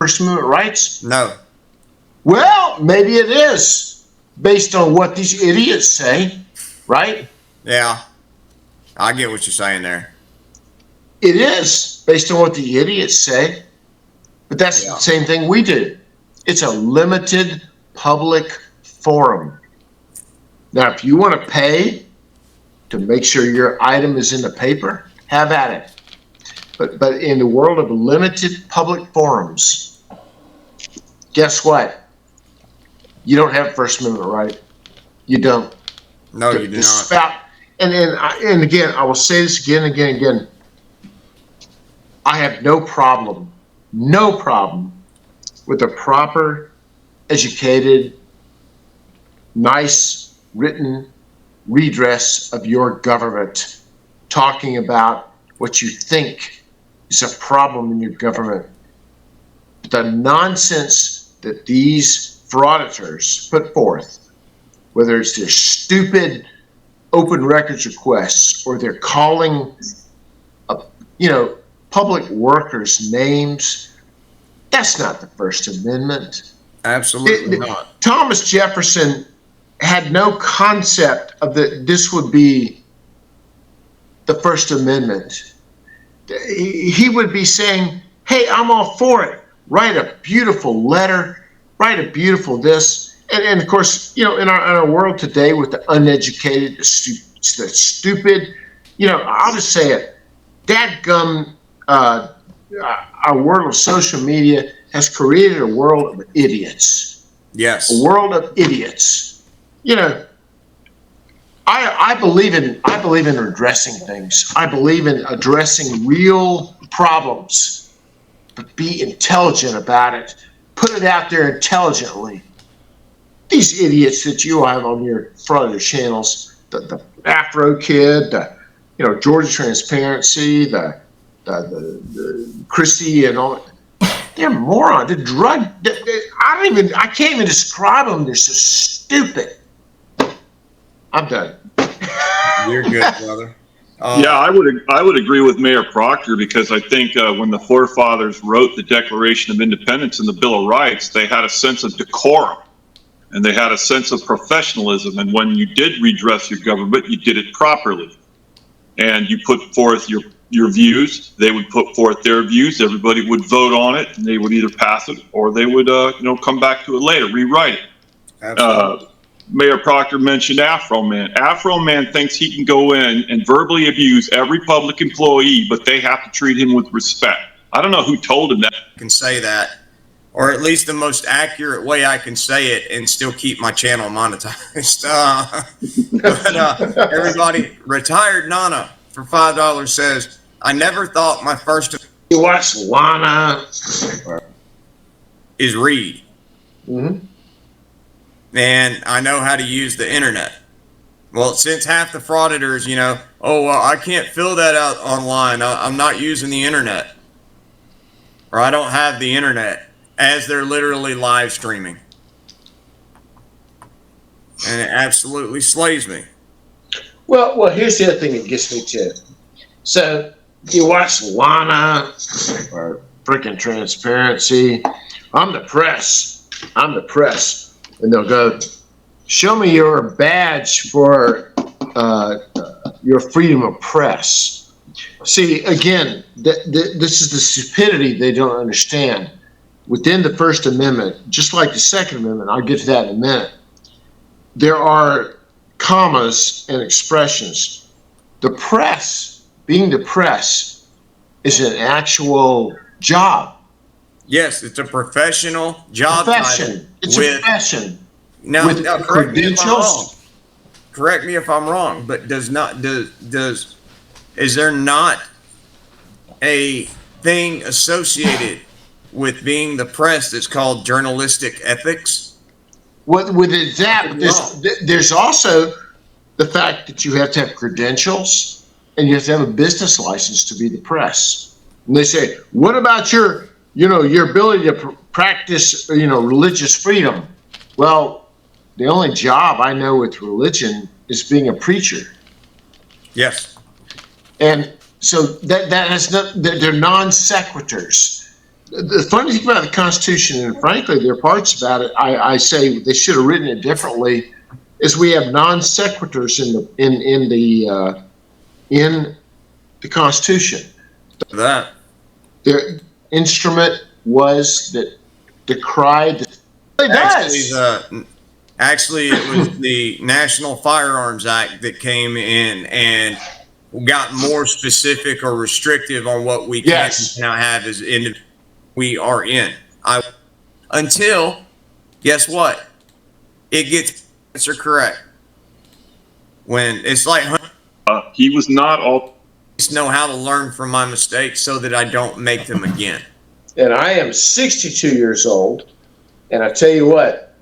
First Amendment rights? No. Well, maybe it is, based on what these idiots say, right? Yeah. I get what you're saying there. It is, based on what the idiots say. But that's the same thing we do. It's a limited public forum. Now, if you want to pay to make sure your item is in the paper, have at it. But in the world of limited public forums, guess what? You don't have First Amendment right. You don't. No, you do not. And again, I will say this again and again and again. I have no problem with a proper, educated, nice, written redress of your government, talking about what you think is a problem in your government. The nonsense that these frauditors put forth, whether it's their stupid open records requests or they're calling public workers names, that's not the First Amendment. Absolutely not. Thomas Jefferson had no concept of that this would be the First Amendment. He would be saying, hey, I'm all for it. Write a beautiful letter, write a beautiful this. And of course, in our world today with the uneducated, the stupid, I'll just say it, dadgum, our world of social media has created a world of idiots. Yes. A world of idiots. I believe in addressing things. I believe in addressing real problems, but be intelligent about it. Put it out there intelligently. These idiots that you have on your front of your channels, the Afro Kid, Georgia Transparency, the Chrissy and all, they're morons. They're drug. I can't even describe them. They're so stupid. I'm done. You're good, brother. I would agree with Mayor Proctor, because I think when the forefathers wrote the Declaration of Independence and the Bill of Rights, they had a sense of decorum and they had a sense of professionalism. And when you did redress your government, you did it properly. And you put forth your views. They would put forth their views. Everybody would vote on it, and they would either pass it or they would, come back to it later, rewrite it. Absolutely. Mayor Proctor mentioned Afro Man. Afro Man thinks he can go in and verbally abuse every public employee, but they have to treat him with respect. I don't know who told him that. I can say that, or at least the most accurate way I can say it and still keep my channel monetized. Everybody, Retired Nana for $5 says, I never thought my first You watch Lana is read. Mm-hmm. And I know how to use the internet. Well, since half the frauditors, I can't fill that out online. I'm not using the internet. Or I don't have the internet, as they're literally live streaming. And it absolutely slays me. Well, here's the other thing that gets me too. So you watch Lana or freaking Transparency. I'm the press. And they'll go, show me your badge for your freedom of press. See, again, this is the stupidity they don't understand. Within the First Amendment, just like the Second Amendment, I'll get to that in a minute, there are commas and expressions. The press, being the press, is an actual job. Yes, it's a professional job Profession. It's a profession. Now, with credentials. Correct me if I'm wrong, but is there not a thing associated with being the press that's called journalistic ethics? With that, there's also the fact that you have to have credentials and you have to have a business license to be the press. And they say, what about your ability to practice, religious freedom? Well, the only job I know with religion is being a preacher. Yes. And so that has not, they're non sequiturs. The funny thing about the Constitution, and frankly, there are parts about it I say they should have written it differently, is we have non sequiturs in the Constitution. That Their instrument was that decried. It does. actually, it was the National Firearms Act that came in and got more specific or restrictive on what we can now have as we are in. Until, guess what? It gets answer correct. When it's like he was not all. Know how to learn from my mistakes so that I don't make them again. And I am 62 years old, and I tell you what,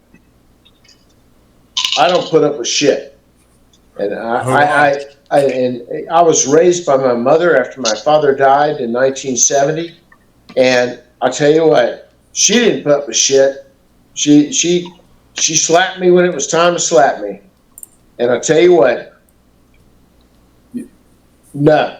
I don't put up with shit. And I was raised by my mother after my father died in 1970, and I tell you what, she didn't put up with shit. She slapped me when it was time to slap me, and I tell you what, no,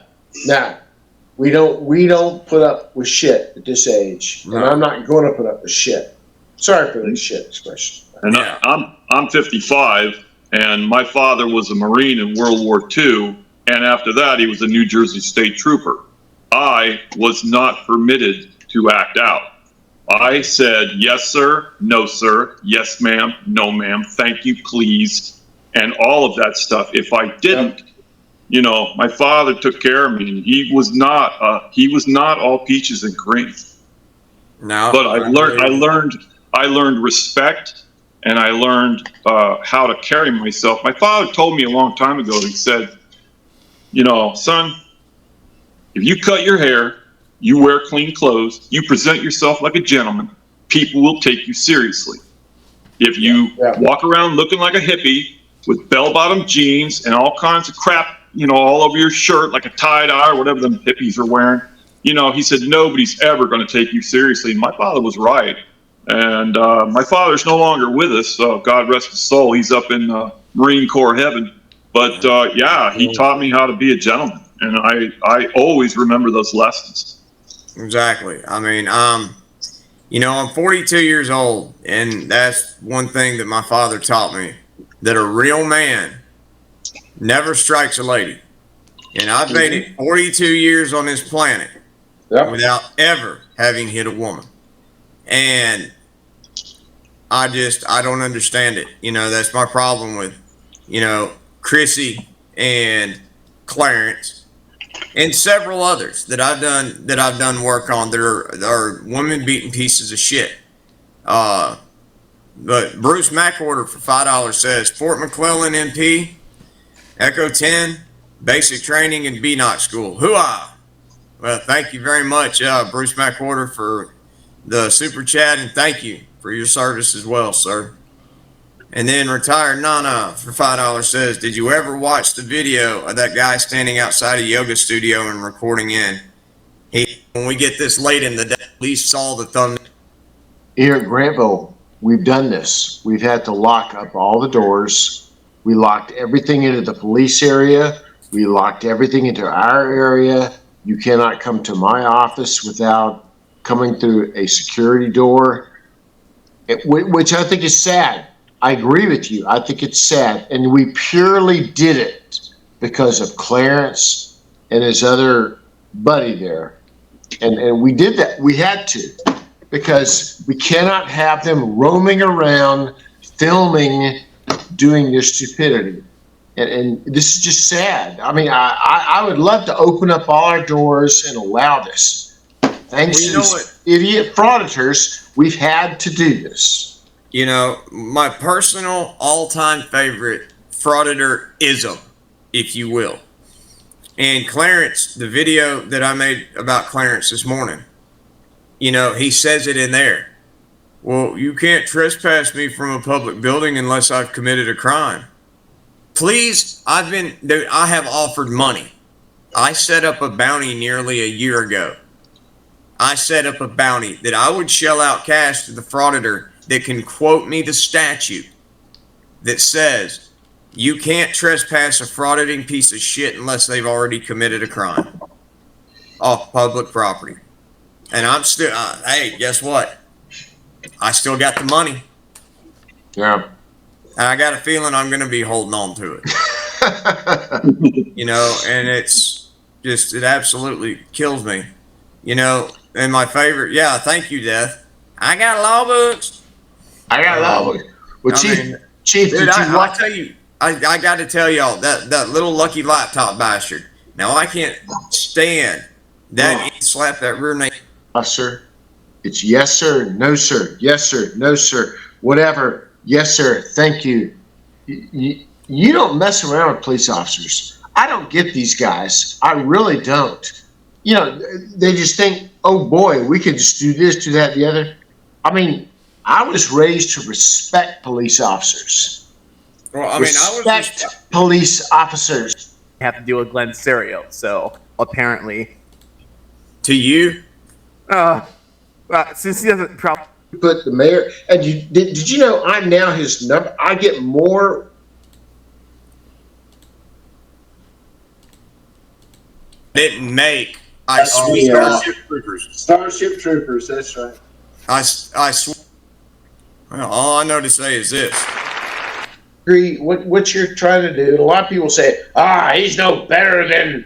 we don't put up with shit at this age, and I'm not going to put up with shit. Sorry for the shit expression. And I'm 55, and my father was a Marine in World War II, and after that, he was a New Jersey State Trooper. I was not permitted to act out. I said, yes, sir, no, sir, yes, ma'am, no, ma'am, thank you, please, and all of that stuff. If I didn't, you know, my father took care of me. He was not all peaches and cream. No, but I learned respect, and I learned how to carry myself. My father told me a long time ago. He said, you know, son, if you cut your hair, you wear clean clothes, you present yourself like a gentleman, people will take you seriously. If you walk around looking like a hippie with bell-bottom jeans and all kinds of crap, you know, all over your shirt, like a tie-dye or whatever them hippies are wearing, you know, he said, nobody's ever going to take you seriously. And my father was right. And my father's no longer with us. God rest his soul. He's up in Marine Corps heaven. But he taught me how to be a gentleman. And I always remember those lessons. Exactly. I mean, you know, I'm 42 years old, and that's one thing that my father taught me, that a real man never strikes a lady. And I've made it 42 years on this planet without ever having hit a woman. And I don't understand it. You know, that's my problem with, you know, Chrissy and Clarence and several others that I've done work on. There are women beating pieces of shit. But Bruce McWhorter for $5 says, Fort McClellan MP, Echo 10, basic training in BNOT school. Hoo-ah! Well, thank you very much, Bruce McWhorter, for the super chat, and thank you for your service as well, sir. And then Retired Nana for $5 says, did you ever watch the video of that guy standing outside a yoga studio and recording in? When we get this late in the day, at least saw the thumbnail. Here at Grantville, we've done this. We've had to lock up all the doors. We locked everything into the police area. We locked everything into our area. You cannot come to my office without coming through a security door, which I think is sad. I agree with you. I think it's sad. And we purely did it because of Clarence and his other buddy there. And we did that. We had to, because we cannot have them roaming around, filming, doing their stupidity. And this is just sad. I mean, I would love to open up all our doors and allow this. Thanks to these idiot frauditors, we've had to do this. You know, my personal all-time favorite frauditor-ism, if you will. And Clarence, the video that I made about Clarence this morning, you know, he says it in there. Well, you can't trespass me from a public building unless I've committed a crime. Please, I have offered money. I set up a bounty nearly a year ago. I set up a bounty that I would shell out cash to the frauditor that can quote me the statute that says you can't trespass a frauditing piece of shit unless they've already committed a crime off public property. And I'm still, hey, guess what? I still got the money. Yeah. And I got a feeling I'm going to be holding on to it. And it's just, it absolutely kills me. And my favorite, yeah, thank you, Death. I got law books. I got love it. Well, Chief, Dude, did you I tell you, I got to tell y'all that little lucky laptop bastard. Now I can't stand that. Slap that rear name. sir? It's yes, sir, no, sir, yes, sir, no, sir, whatever. Yes, sir. Thank you. You don't mess around with police officers. I don't get these guys. I really don't. They just think, oh boy, we could just do this, do that, the other. I mean, I was raised to respect police officers. Well, I Respect police officers. Have to deal with Glenn's cereal, so apparently, to you. since he doesn't probably Put the mayor, and did you know I'm now his number? I get more. Didn't make. Starship Troopers. Starship Troopers. That's right. I swear. Well, all I know to say is this. Agree. What you're trying to do? A lot of people say, he's no better than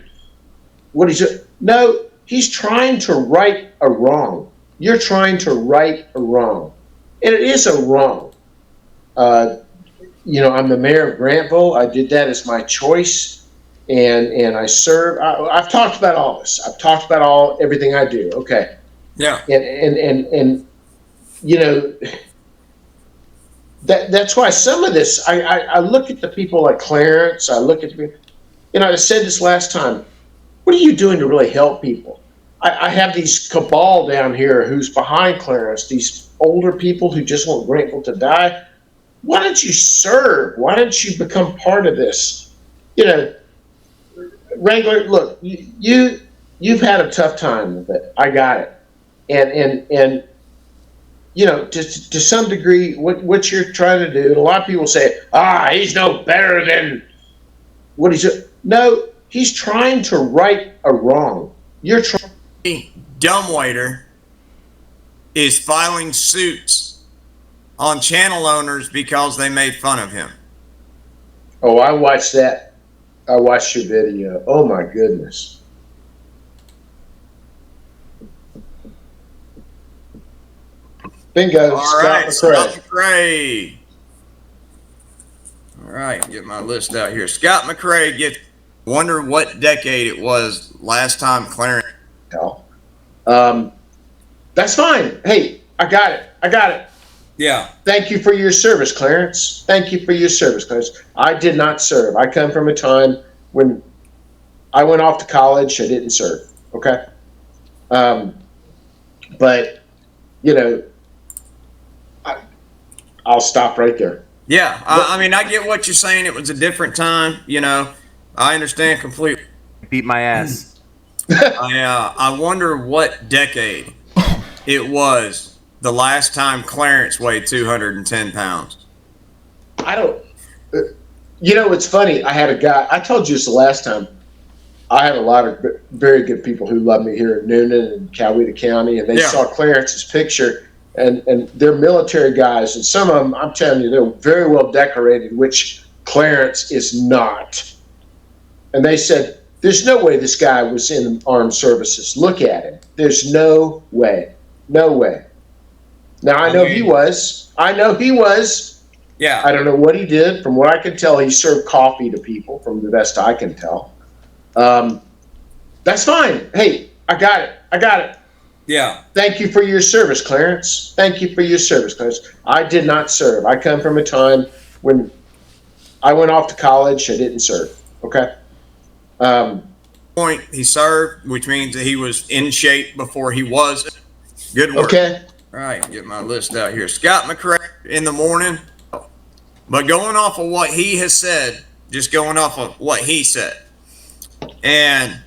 what he's. No, he's trying to right a wrong. You're trying to right a wrong, and it is a wrong. I'm the mayor of Grantville. I did that as my choice, and I serve. I've talked about all this. I've talked about everything I do. Okay. Yeah. And that's why some of this. I look at the people like Clarence. I look at I said this last time. What are you doing to really help people? I have these cabal down here who's behind Clarence, these older people who just want Grateful to die. Why don't you serve? Why don't you become part of this? Wrangler, look, you've had a tough time with it. I got it. And to some degree, what you're trying to do, and a lot of people say, he's no better than what he's. No, he's trying to right a wrong. You're trying. Dumbwaiter is filing suits on channel owners because they made fun of him. Oh, I watched that. I watched your video. Oh my goodness. Bingo. All right, Scott McCrae. All right, get my list out here. Scott McCrae wonder what decade it was last time Clarence. That's fine. Hey, I got it. Yeah. Thank you for your service, Clarence. Thank you for your service, Clarence. I did not serve. I come from a time when I went off to college. I didn't serve. Okay. But I'll stop right there. Yeah. I get what you're saying. It was a different time. I understand completely. beat my ass. I wonder what decade it was the last time Clarence weighed 210 pounds. I don't. It's funny. I had a guy. I told you this the last time. I have a lot of very good people who love me here in Noonan and Coweta County, and they saw Clarence's picture, and they're military guys, and some of them, I'm telling you, they're very well decorated, which Clarence is not. And they said, there's no way this guy was in armed services. Look at him. There's no way. No way. Now, I know he was. Yeah. I don't know what he did. From what I can tell, he served coffee to people, from the best I can tell. That's fine. Hey, I got it. Yeah. Thank you for your service, Clarence. Thank you for your service, Clarence. I did not serve. I come from a time when I went off to college. I didn't serve. Okay. Point he served, which means that he was in shape before he was. Good work. Okay. All right, get my list out here. Scott McCrae in the morning. But going off of what he has said, just going off of what he said. And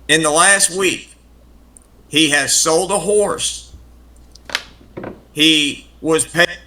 in the last week, he has sold a horse. He was paid